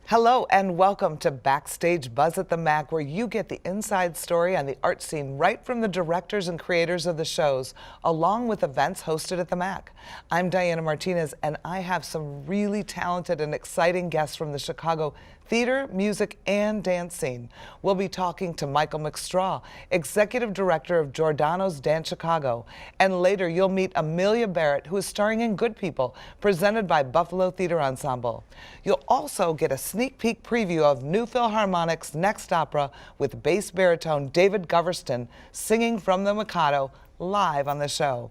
Hello and welcome to Backstage Buzz at the MAC, where you get the inside story on the art scene right from the directors and creators of the shows, along with events hosted at the MAC. I'm Diana Martinez, and I have some really talented and exciting guests from the Chicago theater, music, and dance scene. We'll be talking to Michael McStraw, Executive Director of Giordano's Dance Chicago. And later you'll meet Amelia Barrett, who is starring in Good People, presented by Buffalo Theatre Ensemble. You'll also get a sneak peek preview of New Philharmonic's next opera with bass baritone David Govertsen singing from the Mikado live on the show.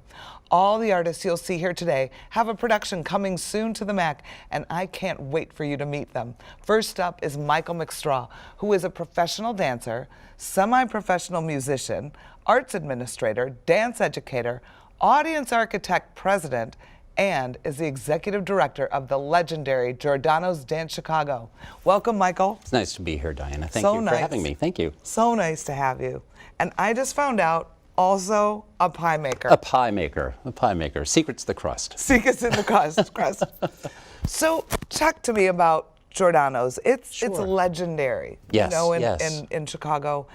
All the artists you'll see here today have a production coming soon to the MAC, and I can't wait for you to meet them. First up is Michael McStraw, who is a professional dancer, semi-professional musician, arts administrator, dance educator, audience architect president, and is the executive director of the legendary Giordano's Dance Chicago. Welcome, Michael. It's nice to be here, Diana. Thank you for having me. Thank you. So nice to have you. And I just found out also a pie maker. A pie maker. A pie maker. Secret's the crust. Secret's in the crust. So talk to me about Giordano's. It's legendary. Yes, you know, yes. in Chicago.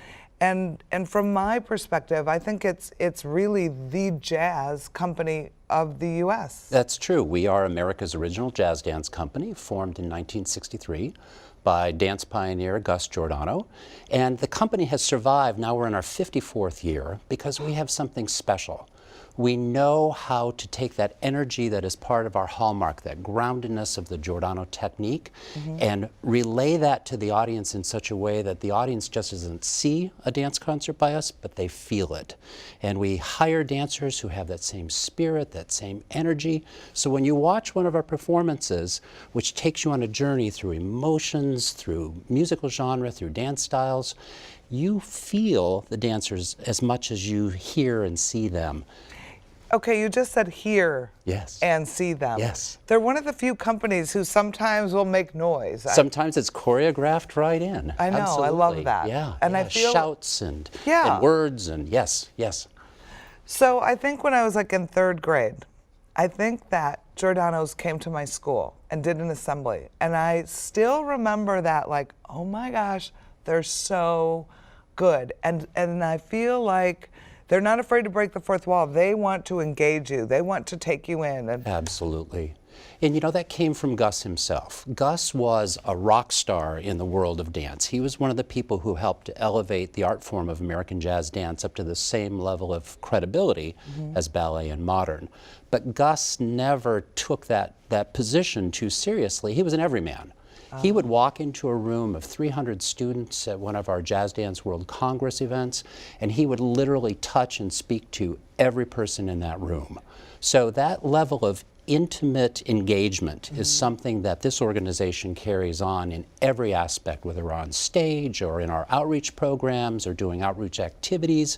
And from my perspective, I think it's really the jazz company of the U.S. That's true. We are America's original jazz dance company, formed in 1963 by dance pioneer Gus Giordano. And the company has survived. Now we're in our 54th year because we have something special. We know how to take that energy that is part of our hallmark, that groundedness of the Giordano technique, and relay that to the audience in such a way that the audience just doesn't see a dance concert by us, but they feel it. And we hire dancers who have that same spirit, that same energy. So when you watch one of our performances, which takes you on a journey through emotions, through musical genre, through dance styles, you feel the dancers as much as you hear and see them. Okay, you just said hear and see them. Yes. They're one of the few companies who sometimes will make noise. Sometimes it's choreographed right in. I know, Absolutely. I love that. Yeah, and yeah. I feel shouts and words and yes. So I think when I was like in third grade, I think that Giordano's came to my school and did an assembly. And I still remember that, like, oh my gosh, they're so good. And I feel like they're not afraid to break the fourth wall. They want to engage you. They want to take you in. Absolutely. And you know, that came from Gus himself. Gus was a rock star in the world of dance. He was one of the people who helped to elevate the art form of American jazz dance up to the same level of credibility as ballet and modern. But Gus never took that position too seriously. He was an everyman. He would walk into a room of 300 students at one of our Jazz Dance World Congress events, and he would literally touch and speak to every person in that room. So that level of intimate engagement is something that this organization carries on in every aspect, whether we're on stage or in our outreach programs or doing outreach activities.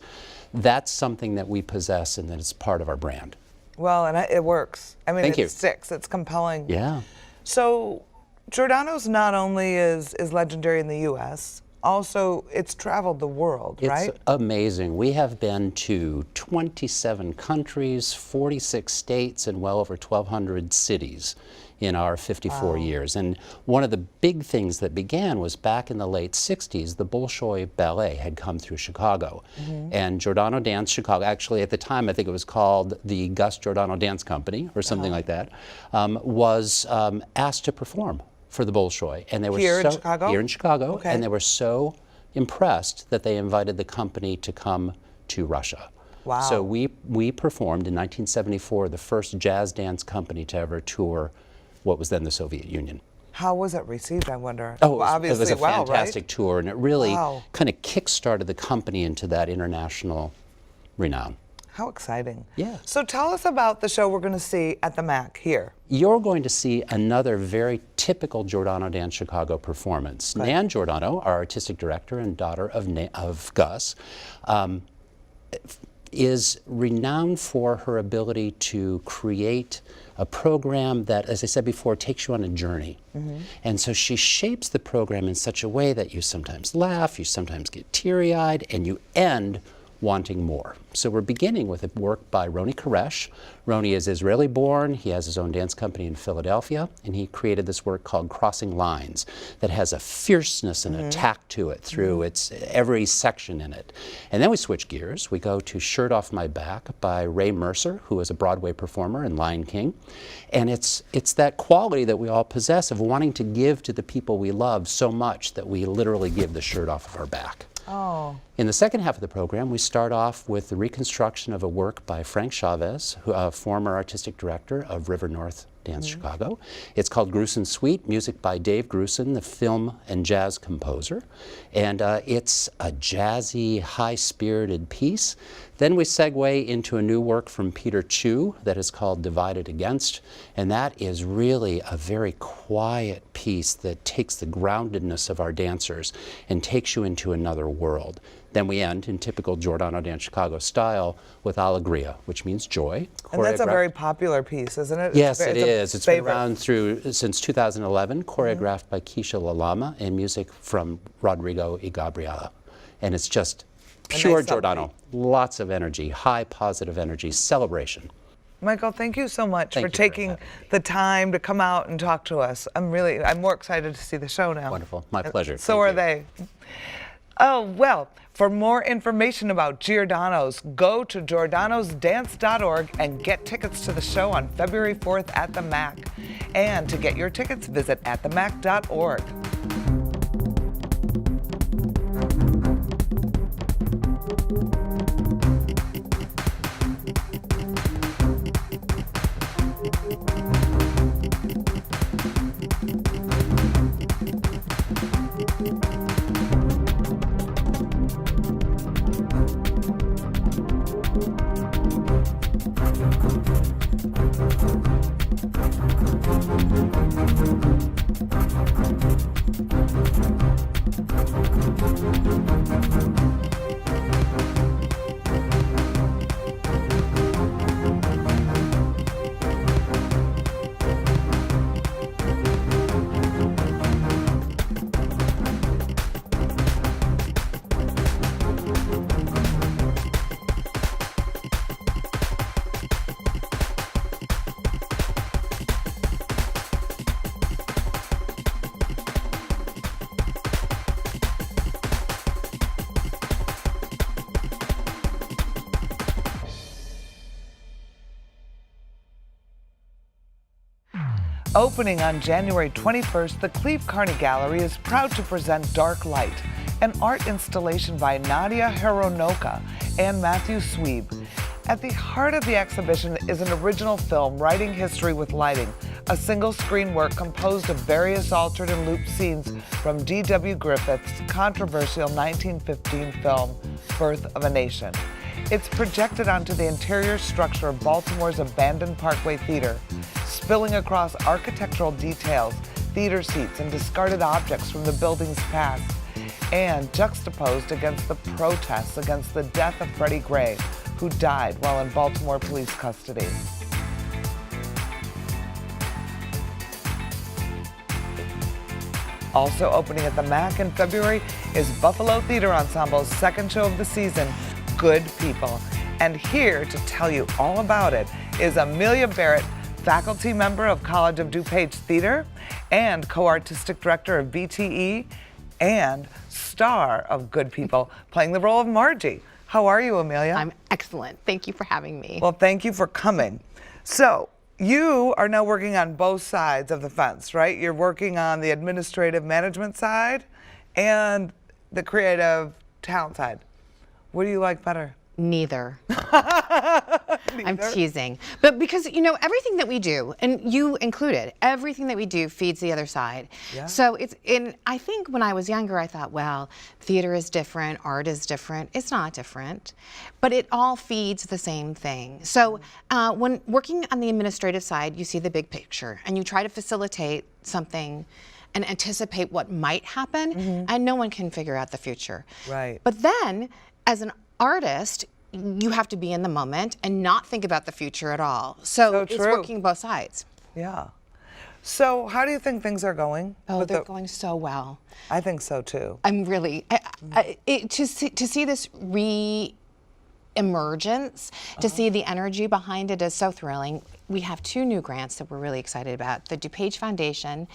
That's something that we possess and that is part of our brand. Well, and it works. I mean, Thank you. It sticks. It's compelling. Yeah. So Giordano's not only is legendary in the U.S., also it's traveled the world, right? It's amazing. We have been to 27 countries, 46 states, and well over 1,200 cities in our 54 years. And one of the big things that began was back in the late 60s, the Bolshoi Ballet had come through Chicago. And Giordano Dance Chicago, actually at the time I think it was called the Gus Giordano Dance Company or something like that, was asked to perform for the Bolshoi. And they were Here in Chicago? Here in Chicago. Okay. And they were so impressed that they invited the company to come to Russia. Wow. So we performed in 1974, the first jazz dance company to ever tour what was then the Soviet Union. How was it received, I wonder? Oh, well, obviously, it was a fantastic right? tour, and it really kind of kick-started the company into that international renown. How exciting. Yeah. So tell us about the show we're going to see at the MAC here. You're going to see another very typical Giordano Dance Chicago performance. Right. Nan Giordano, our artistic director and daughter of Gus, is renowned for her ability to create a program that, as I said before, takes you on a journey. And so she shapes the program in such a way that you sometimes laugh, you sometimes get teary-eyed, and you end wanting more. So we're beginning with a work by Roni Koresh. Roni is Israeli-born. He has his own dance company in Philadelphia, and he created this work called Crossing Lines that has a fierceness and attack to it through its every section in it. And then we switch gears. We go to Shirt Off My Back by Ray Mercer, who is a Broadway performer in Lion King. And it's that quality that we all possess of wanting to give to the people we love so much that we literally give the shirt off of our back. Oh. In the second half of the program, we start off with the reconstruction of a work by Frank Chavez, a former artistic director of River North Dance Chicago. It's called Grusin Suite, music by Dave Grusin, the film and jazz composer. And it's a jazzy, high-spirited piece. Then we segue into a new work from Peter Chu that is called Divided Against, and that is really a very quiet piece that takes the groundedness of our dancers and takes you into another world. Then we end in typical Giordano Dance Chicago style with Allegria, which means joy. And that's a very popular piece, isn't it? Yes, it is. It's been around since 2011, choreographed by Keisha Lalama and music from Rodrigo y Gabriela. And it's just pure Giordano. Lots of energy, high positive energy, celebration. Michael, thank you so much for taking the time to come out and talk to us. I'm more excited to see the show now. Wonderful. My pleasure. So are they. Oh, well, for more information about Giordanos, go to giordanosdance.org and get tickets to the show on February 4th at the MAC. And to get your tickets, visit atthemac.org. Opening on January 21st, the Cleve Carney Gallery is proud to present Darklight, an art installation by Nadia Hironoka and Matthew Sweeb. At the heart of the exhibition is an original film, Writing History with Lighting, a single-screen work composed of various altered and looped scenes from D.W. Griffith's controversial 1915 film, Birth of a Nation. It's projected onto the interior structure of Baltimore's abandoned Parkway Theater, spilling across architectural details, theater seats, and discarded objects from the building's past, and juxtaposed against the protests against the death of Freddie Gray, who died while in Baltimore police custody. Also opening at the MAC in February is Buffalo Theatre Ensemble's second show of the season, Good People. And here to tell you all about it is Amelia Barrett, faculty member of College of DuPage Theater and co-artistic director of BTE and star of Good People, playing the role of Margie. How are you, Amelia? I'm excellent. Thank you for having me. Well, thank you for coming. So, you are now working on both sides of the fence, right? You're working on the administrative management side and the creative talent side. What do you like better? Neither. I'm teasing. But because, you know, everything that we do, and you included, everything that we do feeds the other side. Yeah. So I think when I was younger, I thought, well, theater is different, art is different. It's not different, but it all feeds the same thing. So when working on the administrative side, you see the big picture and you try to facilitate something and anticipate what might happen, and no one can figure out the future. Right. But then, as an artist, you have to be in the moment and not think about the future at all. So it's working both sides. Yeah. So how do you think things are going? Oh, they're going so well. I think so too. I'm really, to see this emergence, to see the energy behind it is so thrilling. We have 2 new grants that we're really excited about. The DuPage Foundation,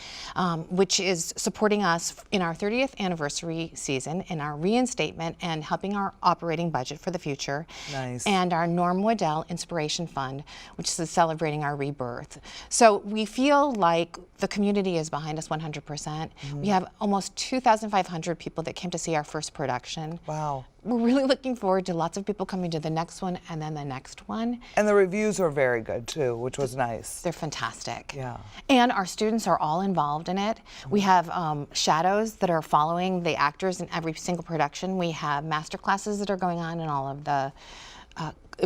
which is supporting us in our 30th anniversary season, in our reinstatement and helping our operating budget for the future. Nice. And our Norm Waddell Inspiration Fund, which is celebrating our rebirth. So we feel like the community is behind us 100%. We have almost 2,500 people that came to see our first production. Wow. We're really looking forward to lots of people coming to the next one and then the next one. And the reviews were very good too, which was nice. They're fantastic. Yeah. And our students are all involved in it. We have shadows that are following the actors in every single production. We have master classes that are going on in all of the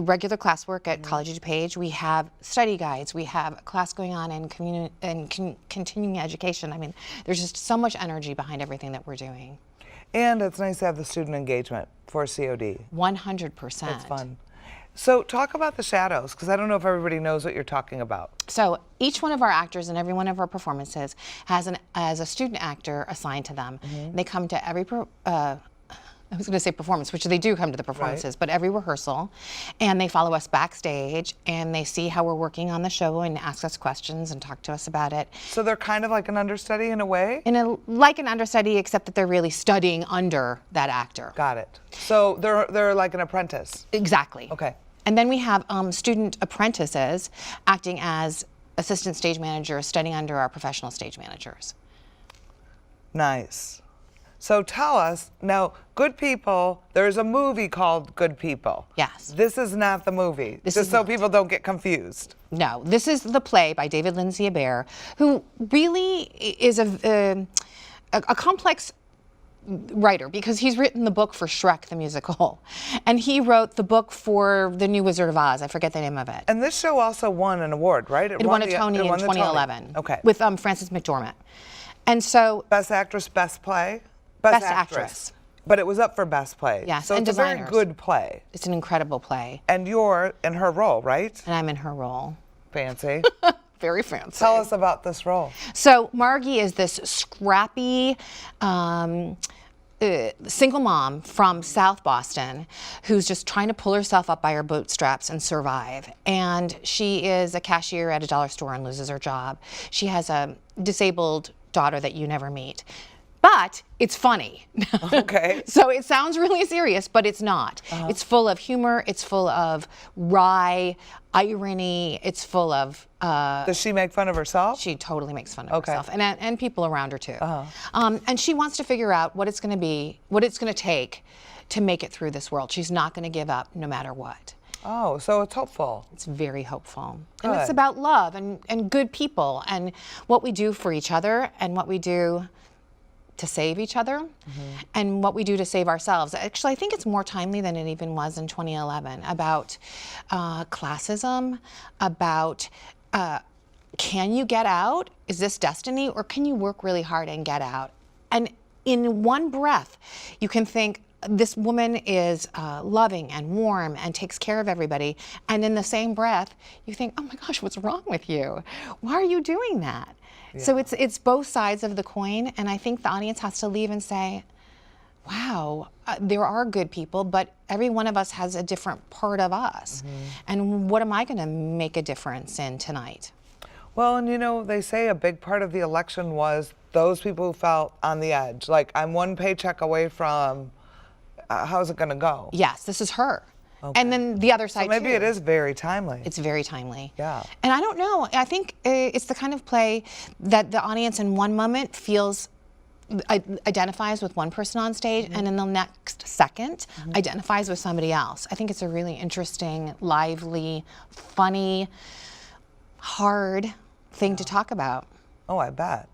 regular classwork at College of DuPage. We have study guides. We have a class going on in continuing education. I mean, there's just so much energy behind everything that we're doing. And it's nice to have the student engagement for COD. 100%. It's fun. So talk about the shadows, because I don't know if everybody knows what you're talking about. So each one of our actors in every one of our performances has a student actor assigned to them. They come to every I was going to say performance, which they do come to the performances, but every rehearsal, and they follow us backstage, and they see how we're working on the show and ask us questions and talk to us about it. So they're kind of like an understudy in a way? Like an understudy, except that they're really studying under that actor. Got it. So they're like an apprentice? Exactly. Okay. And then we have student apprentices acting as assistant stage managers, studying under our professional stage managers. Nice. So tell us, now, Good People, there's a movie called Good People. Yes. This is not the movie, just so people don't get confused. No, this is the play by David Govertsen, who really is a complex writer, because he's written the book for Shrek the musical, and he wrote the book for The New Wizard of Oz. I forget the name of it. And this show also won an award, right? It won a Tony in 2011 Okay. with Frances McDormand. And so Best Actress, Best Play? Best Actress. But it was up for Best Play. Yes, so and it's designers. a very good play. It's an incredible play. And you're in her role, right? And I'm in her role. Fancy. Very fancy. Tell us about this role. So Margie is this scrappy single mom from South Boston who's just trying to pull herself up by her bootstraps and survive. And she is a cashier at a dollar store and loses her job. She has a disabled daughter that you never meet. But it's funny. Okay. So it sounds really serious, but it's not. It's full of humor. It's full of wry irony. It's full of... Does she make fun of herself? She totally makes fun of herself, and people around her too. And she wants to figure out what it's going to be, what it's going to take to make it through this world. She's not going to give up no matter what. Oh, so it's hopeful. It's very hopeful. Good. And it's about love and good people and what we do for each other and what we do to save each other and what we do to save ourselves. Actually, I think it's more timely than it even was in 2011 about classism, about can you get out? Is this destiny? Or can you work really hard and get out? And in one breath, you can think, this woman is loving and warm and takes care of everybody. And in the same breath, you think, oh my gosh, what's wrong with you? Why are you doing that? Yeah. So it's both sides of the coin. And I think the audience has to leave and say, wow, there are good people, but every one of us has a different part of us. And what am I going to make a difference in tonight? Well, and you know, they say a big part of the election was those people who felt on the edge. Like, I'm one paycheck away from, how's it going to go? Yes, this is her. Okay. And then the other side, so maybe too. It is very timely. It's very timely. Yeah. And I don't know. I think it's the kind of play that the audience in one moment feels, identifies with one person on stage, and in the next second identifies with somebody else. I think it's a really interesting, lively, funny, hard thing to talk about. Oh, I bet.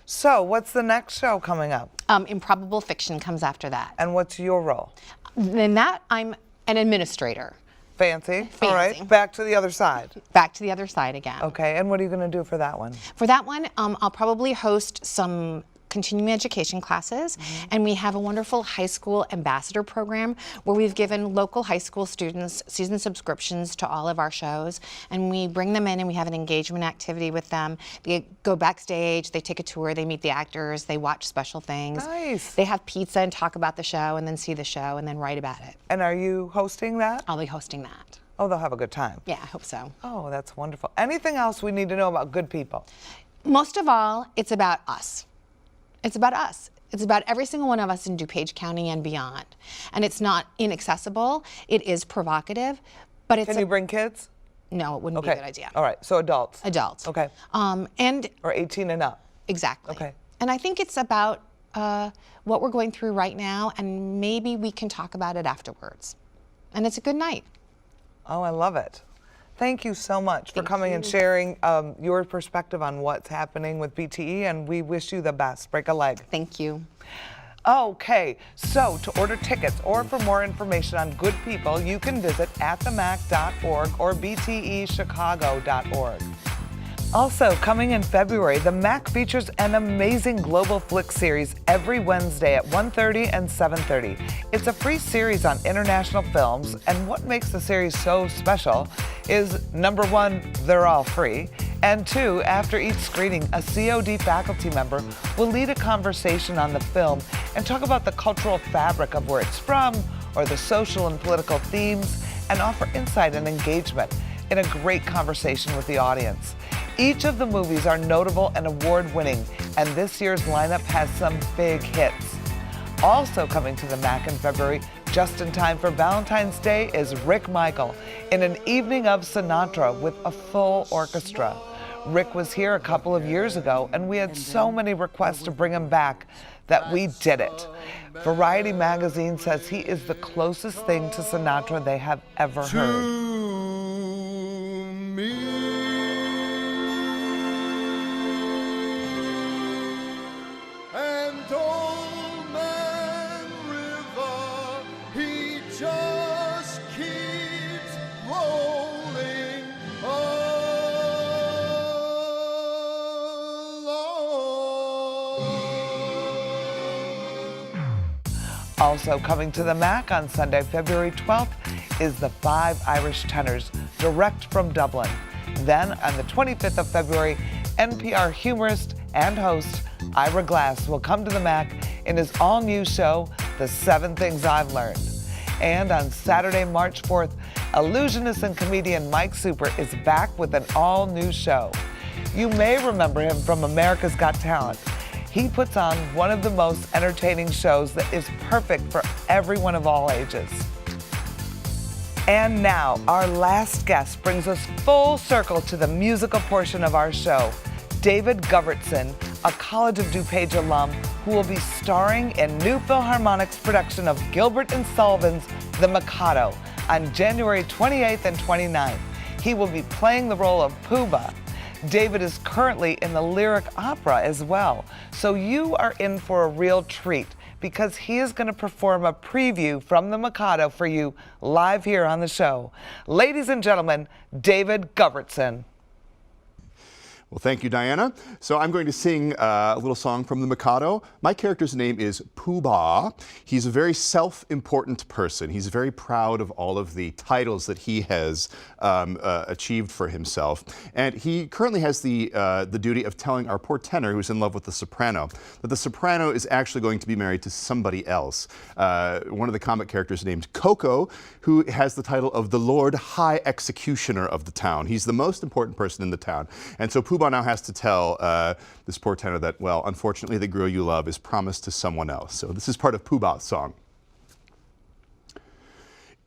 So what's the next show coming up? Improbable Fiction comes after that. And what's your role? In that, I'm an administrator. Fancy. Fancy. All right, back to the other side. Back to the other side again. Okay, and what are you going to do for that one? For that one, I'll probably host some continuing education classes, and we have a wonderful high school ambassador program where we've given local high school students season subscriptions to all of our shows, and we bring them in and we have an engagement activity with them. They go backstage, they take a tour, they meet the actors, they watch special things. Nice. They have pizza and talk about the show and then see the show and then write about it. And are you hosting that? I'll be hosting that. Oh, they'll have a good time. Yeah, I hope so. Oh, that's wonderful. Anything else we need to know about Good People? Most of all, it's about us. It's about us. It's about every single one of us in DuPage County and beyond. And it's not inaccessible. It is provocative, but it's— Can you bring kids? No, it wouldn't be a good idea. All right, so adults. Adults. Okay. And or 18 and up. exactly. Okay. And I think it's about what we're going through right now, and maybe we can talk about it afterwards. And it's a good night. Oh, I love it. Thank you so much for coming and sharing your perspective on what's happening with BTE, and we wish you the best. Break a leg. Thank you. Okay, so to order tickets or for more information on Good People, you can visit atthemac.org or btechicago.org. Also, coming in February, the MAC features an amazing global flick series every Wednesday at 1:30 and 7:30. It's a free series on international films, and what makes the series so special is, number one, they're all free, and two, after each screening, a COD faculty member will lead a conversation on the film and talk about the cultural fabric of where it's from or the social and political themes, and offer insight and engagement in a great conversation with the audience. Each of the movies are notable and award-winning, and this year's lineup has some big hits. Also coming to the MAC in February, just in time for Valentine's Day, is Rick Michael in an evening of Sinatra with a full orchestra. Rick was here a couple of years ago, and we had so many requests to bring him back that we did it. Variety magazine says he is the closest thing to Sinatra they have ever heard. Also coming to the MAC on Sunday, February 12th, is The Five Irish Tenors, direct from Dublin. Then, on the 25th of February, NPR humorist and host Ira Glass will come to the MAC in his all-new show, The 7 Things I've Learned. And on Saturday, March 4th, illusionist and comedian Mike Super is back with an all-new show. You may remember him from America's Got Talent. He puts on one of the most entertaining shows that is perfect for everyone of all ages. And now, our last guest brings us full circle to the musical portion of our show. David Govertsen, a College of DuPage alum who will be starring in New Philharmonic's production of Gilbert and Sullivan's The Mikado on January 28th and 29th. He will be playing the role of Puba. David is currently in the lyric opera as well, so you are in for a real treat because he is going to perform a preview from the Mikado for you live here on the show. Ladies and gentlemen, David Govertsen. Well, thank you, Diana. So I'm going to sing a little song from the Mikado. My character's name is Puba. He's a very self-important person. He's very proud of all of the titles that he has achieved for himself. And he currently has the duty of telling our poor tenor, who's in love with the soprano, that the soprano is actually going to be married to somebody else. One of the comic characters named Coco, who has the title of the Lord High Executioner of the town. He's the most important person in the town. And so Puba now has to tell this poor tenor that, well, unfortunately, the girl you love is promised to someone else. So this is part of Puba's song.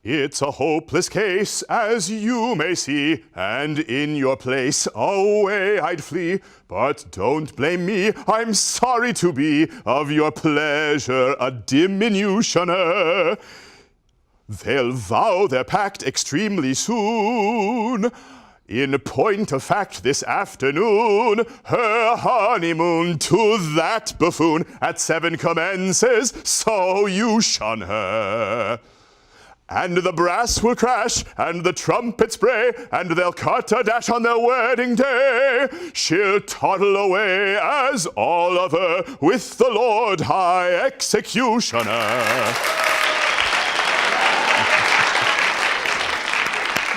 It's a hopeless case, as you may see, and in your place away I'd flee. But don't blame me, I'm sorry to be of your pleasure a diminutioner. They'll vow their pact extremely soon. In point of fact, this afternoon, her honeymoon to that buffoon at 7 commences, so you shun her. And the brass will crash, and the trumpets bray, and they'll cut a dash on their wedding day. She'll toddle away as all other with the Lord High Executioner.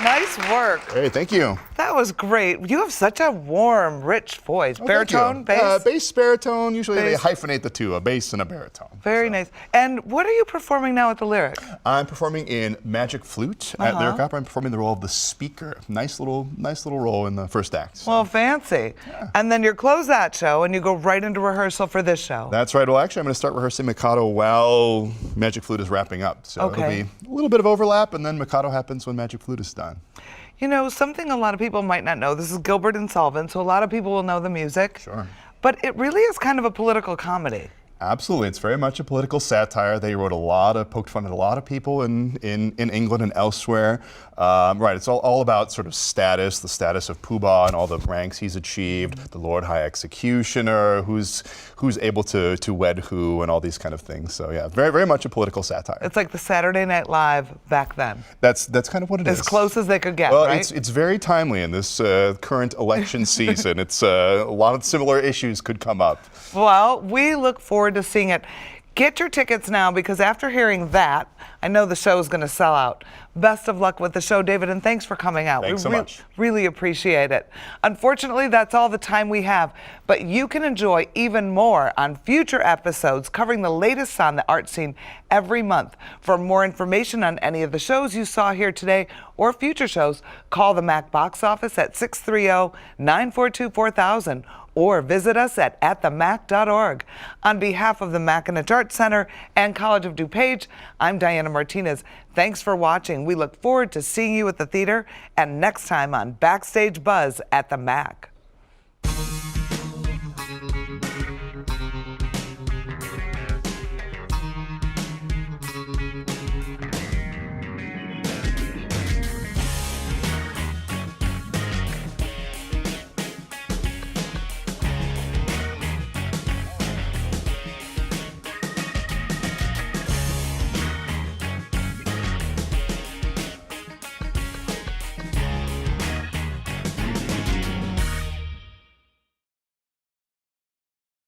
Nice work. Hey, thank you. That was great. You have such a warm, rich voice. Baritone, bass? Bass, baritone. Usually they Bass. hyphenate the two, a bass and a baritone. Very nice. And what are you performing now at the Lyric? I'm performing in Magic Flute at Lyric Opera. I'm performing the role of the speaker. Nice little role in the first act. So. Well, fancy. Yeah. And then you close that show and you go right into rehearsal for this show. That's right. Well, actually, I'm going to start rehearsing Mikado while Magic Flute is wrapping up. So it'll be a little bit of overlap, and then Mikado happens when Magic Flute is done. You know, something a lot of people might not know, this is Gilbert and Sullivan, so a lot of people will know the music. Sure. But it really is kind of a political comedy. Absolutely. It's very much a political satire. They poked fun at a lot of people in England and elsewhere. Right, it's all about sort of status, the status of Pooh Bah and all the ranks he's achieved, the Lord High Executioner, who's able to wed who, and all these kind of things. So yeah, very, very much a political satire. It's like the Saturday Night Live back then. That's kind of what it is. As close as they could get, well, right? It's very timely in this current election season. It's a lot of similar issues could come up. Well, we look forward to seeing it. Get your tickets now, because after hearing that, I know the show is going to sell out. Best of luck with the show, David, and thanks for coming out. Thanks so much. Really appreciate it. Unfortunately, that's all the time we have, but you can enjoy even more on future episodes covering the latest on the art scene every month. For more information on any of the shows you saw here today or future shows, call the MAC box office at 630-942-4000 or visit us at themac.org. On behalf of the McAninch Arts Center and College of DuPage, I'm Diana Martinez. Thanks for watching. We look forward to seeing you at the theater and next time on Backstage Buzz at the MAC.